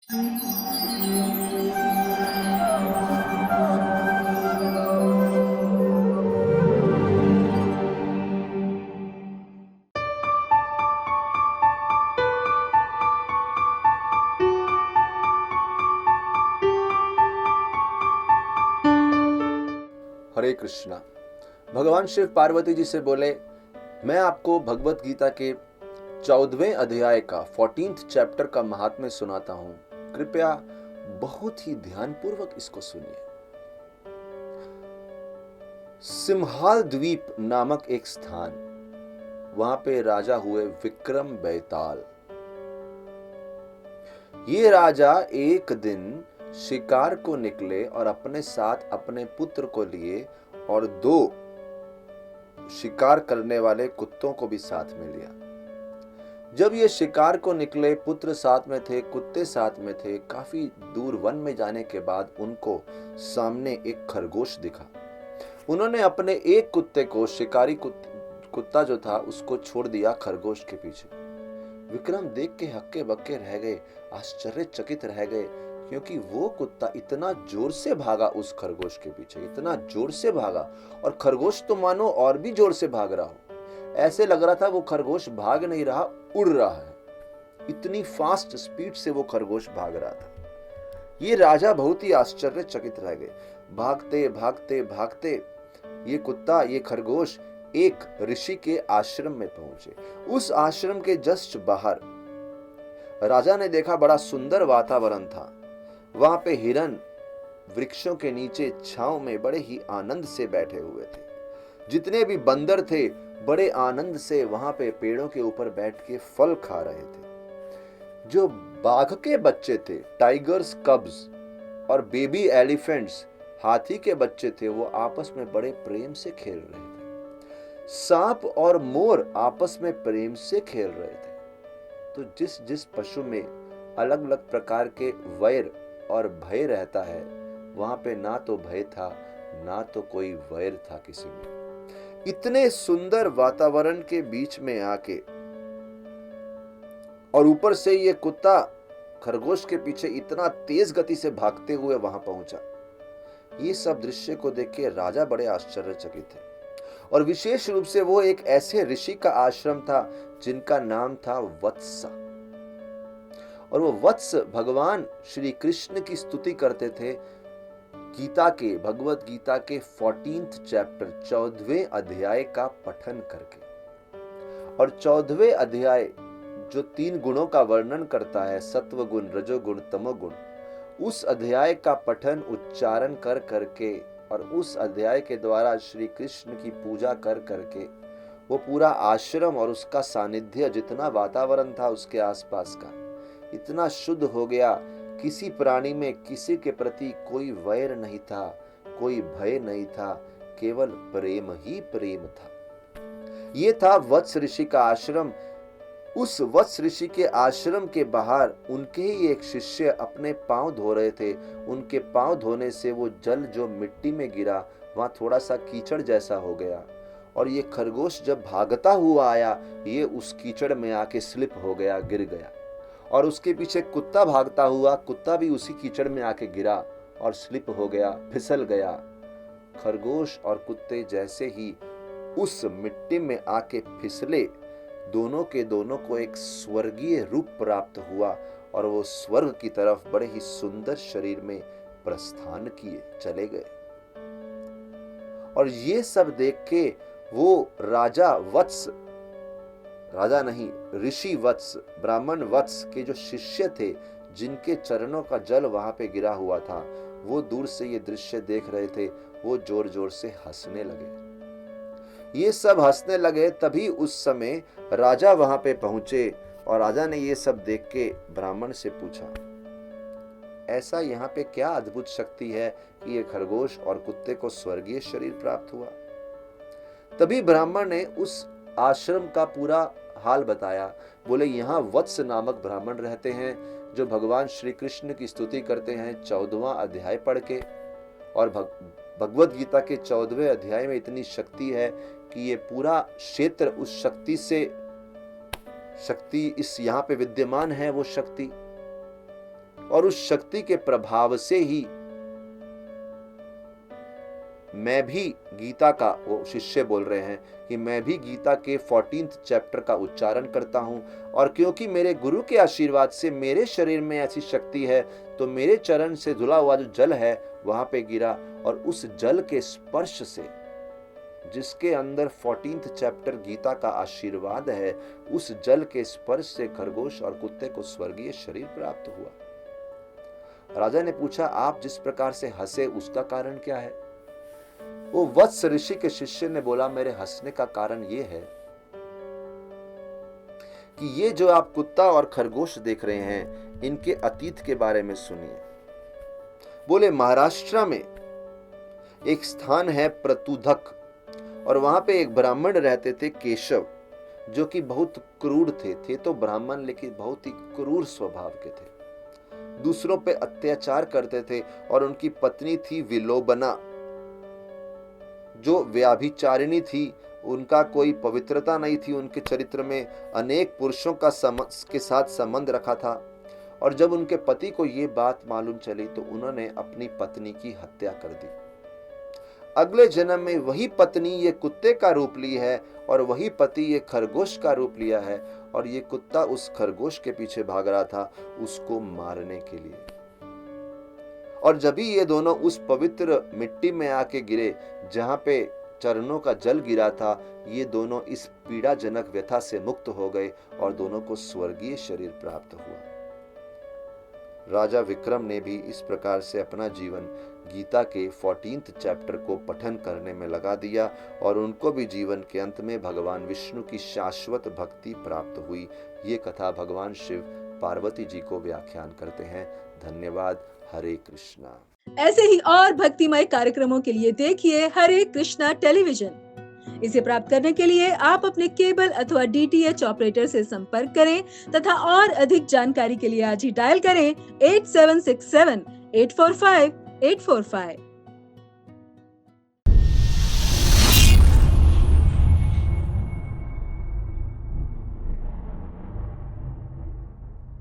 हरे कृष्णा। भगवान शिव पार्वती जी से बोले, मैं आपको भगवत गीता के 14वें अध्याय का 14th चैप्टर का महात्म्य सुनाता हूं। कृपया बहुत ही ध्यानपूर्वक इसको सुनिए। सिंहाल द्वीप नामक एक स्थान, वहां पे राजा हुए विक्रम बेताल। ये राजा एक दिन शिकार को निकले और अपने साथ अपने पुत्र को लिए और 2 शिकार करने वाले कुत्तों को भी साथ में लिया। जब ये शिकार को निकले, पुत्र साथ में थे, कुत्ते साथ में थे। काफी दूर वन में जाने के बाद उनको सामने एक खरगोश दिखा। उन्होंने अपने एक कुत्ते को, शिकारी कुत्ता जो था, उसको छोड़ दिया खरगोश के पीछे। विक्रम देख के हक्के बक्के रह गए, आश्चर्यचकित रह गए, क्योंकि वो कुत्ता इतना जोर से भागा उस खरगोश के पीछे, इतना जोर से भागा, और खरगोश तो मानो और भी जोर से भाग रहा हो। ऐसे लग रहा था वो खरगोश भाग नहीं रहा, उड़ रहा है। इतनी फास्ट स्पीड से वो खरगोश भाग रहा था। ये राजा बहुत ही आश्चर्यचकित रह गए। भागते भागते भागते ये कुत्ता, ये खरगोश एक ऋषि के आश्रम में पहुंचे। उस आश्रम के जस्ट बाहर राजा ने देखा, बड़ा सुंदर वातावरण था। वहां पे हिरन वृक्षों के नीचे छांव में बड़े ही आनंद से बैठे हुए थे। जितने भी बंदर थे, बड़े आनंद से वहां पे पेड़ों के ऊपर बैठ के फल खा रहे थे। जो बाघ के बच्चे थे, टाइगर्स कब्स, और बेबी एलिफेंट्स, हाथी के बच्चे थे, वो आपस में बड़े प्रेम से खेल रहे थे। सांप और मोर आपस में प्रेम से खेल रहे थे। तो जिस जिस पशु में अलग अलग प्रकार के वैर और भय रहता है, वहां पे ना तो भय था, ना तो कोई वैर था किसी में। इतने सुंदर वातावरण के बीच में आके, और ऊपर से ये कुत्ता खरगोश के पीछे इतना तेज गति से भागते हुए वहां पहुंचा। ये सब दृश्य को देख के राजा बड़े आश्चर्यचकित थे। और विशेष रूप से वो एक ऐसे ऋषि का आश्रम था जिनका नाम था वत्स। और वो वत्स भगवान श्री कृष्ण की स्तुति करते थे गीता के, भगवत गीता के 14th चैप्टर, 14वें अध्याय का पठन करके। और 14वें अध्याय जो 3 गुणों का वर्णन करता है, सत्व गुण, रजोगुण, तमोगुण, उस अध्याय का पठन उच्चारण कर करके और उस अध्याय के द्वारा श्री कृष्ण की पूजा कर करके वो पूरा आश्रम और उसका सानिध्य, जितना वातावरण था उसके आसपास का, इतना शुद्ध हो गया। किसी प्राणी में किसी के प्रति कोई वैर नहीं था, कोई भय नहीं था, केवल प्रेम ही प्रेम था। ये था वत्स ऋषि का आश्रम। उस वत्स ऋषि के आश्रम के बाहर उनके ही एक शिष्य अपने पांव धो रहे थे। उनके पांव धोने से वो जल जो मिट्टी में गिरा, वहां थोड़ा सा कीचड़ जैसा हो गया। और ये खरगोश जब भागता हुआ आया, ये उस कीचड़ में आके स्लिप हो गया, गिर गया। और उसके पीछे कुत्ता भागता हुआ, कुत्ता भी उसी कीचड़ में आके गिरा और स्लिप हो गया, फिसल गया। खरगोश और कुत्ते जैसे ही उस मिट्टी में आके फिसले, दोनों के दोनों को एक स्वर्गीय रूप प्राप्त हुआ और वो स्वर्ग की तरफ बड़े ही सुंदर शरीर में प्रस्थान किए चले गए। और ये सब देख के वो राजा वत्स, राजा नहीं, ऋषि वत्स, ब्राह्मण वत्स के जो शिष्य थे, जिनके चरणों का जल वहां पे गिरा हुआ था, वो दूर से ये दृश्य देख रहे थे। वो जोर जोर से हंसने लगे। ये सब हंसने लगे। तभी उस समय राजा वहां पे पहुंचे और राजा ने ये सब देख के ब्राह्मण से पूछा, ऐसा यहाँ पे क्या अद्भुत शक्ति है कि ये खरगोश और कुत्ते को स्वर्गीय शरीर प्राप्त हुआ? तभी ब्राह्मण ने उस आश्रम का पूरा हाल बताया। बोले, यहाँ वत्स नामक ब्राह्मण रहते हैं जो भगवान श्री कृष्ण की स्तुति करते हैं 14वां अध्याय पढ़ के। और भगवत गीता के 14वें अध्याय में इतनी शक्ति है कि ये पूरा क्षेत्र उस शक्ति इस यहाँ पे विद्यमान है, वो शक्ति। और उस शक्ति के प्रभाव से ही मैं भी गीता का, वो शिष्य बोल रहे हैं कि मैं भी गीता के 14th चैप्टर का उच्चारण करता हूं, और क्योंकि मेरे गुरु के आशीर्वाद से मेरे शरीर में ऐसी शक्ति है, तो मेरे चरण से धुला हुआ जो जल है वहां पे गिरा, और उस जल के स्पर्श से, जिसके अंदर 14th चैप्टर गीता का आशीर्वाद है, उस जल के स्पर्श से खरगोश और कुत्ते को स्वर्गीय शरीर प्राप्त हुआ। राजा ने पूछा, आप जिस प्रकार से हंसे उसका कारण क्या है? वो वत्स ऋषि के शिष्य ने बोला, मेरे हंसने का कारण ये है कि ये जो आप कुत्ता और खरगोश देख रहे हैं, इनके अतीत के बारे में सुनिए। बोले, महाराष्ट्र में एक स्थान है प्रतुधक, और वहां पे एक ब्राह्मण रहते थे केशव, जो कि बहुत क्रूर थे तो ब्राह्मण, लेकिन बहुत ही क्रूर स्वभाव के थे, दूसरों पे अत्याचार करते थे। और उनकी पत्नी थी विलोबना, जो व्याभिचारिणी थी, उनका कोई पवित्रता नहीं थी, उनके चरित्र में अनेक पुरुषों के साथ संबंध रखा था। और जब उनके पति को ये बात मालूम चली तो उन्होंने अपनी पत्नी की हत्या कर दी। अगले जन्म में वही पत्नी ये कुत्ते का रूप ली है, और वही पति ये खरगोश का रूप लिया है, और ये कुत्ता उस खरगोश के पीछे भाग रहा था उसको मारने के लिए। और जब ही ये दोनों उस पवित्र मिट्टी में आके गिरे जहां पे चरणों का जल गिरा था, ये दोनों इस पीड़ाजनक व्यथा से मुक्त हो गए और दोनों को स्वर्गीय शरीर प्राप्त हुआ। राजा विक्रम ने भी इस प्रकार से अपना जीवन गीता के 14th चैप्टर को पठन करने में लगा दिया, और उनको भी जीवन के अंत में भगवान विष्णु की शाश्वत भक्ति प्राप्त हुई। ये कथा भगवान शिव पार्वती जी को व्याख्यान करते हैं। धन्यवाद। हरे कृष्णा। ऐसे ही और भक्तिमय कार्यक्रमों के लिए देखिए हरे कृष्णा टेलीविजन। इसे प्राप्त करने के लिए आप अपने केबल अथवा DTH ऑपरेटर से संपर्क करें तथा और अधिक जानकारी के लिए आज ही डायल करें 8767 845 845।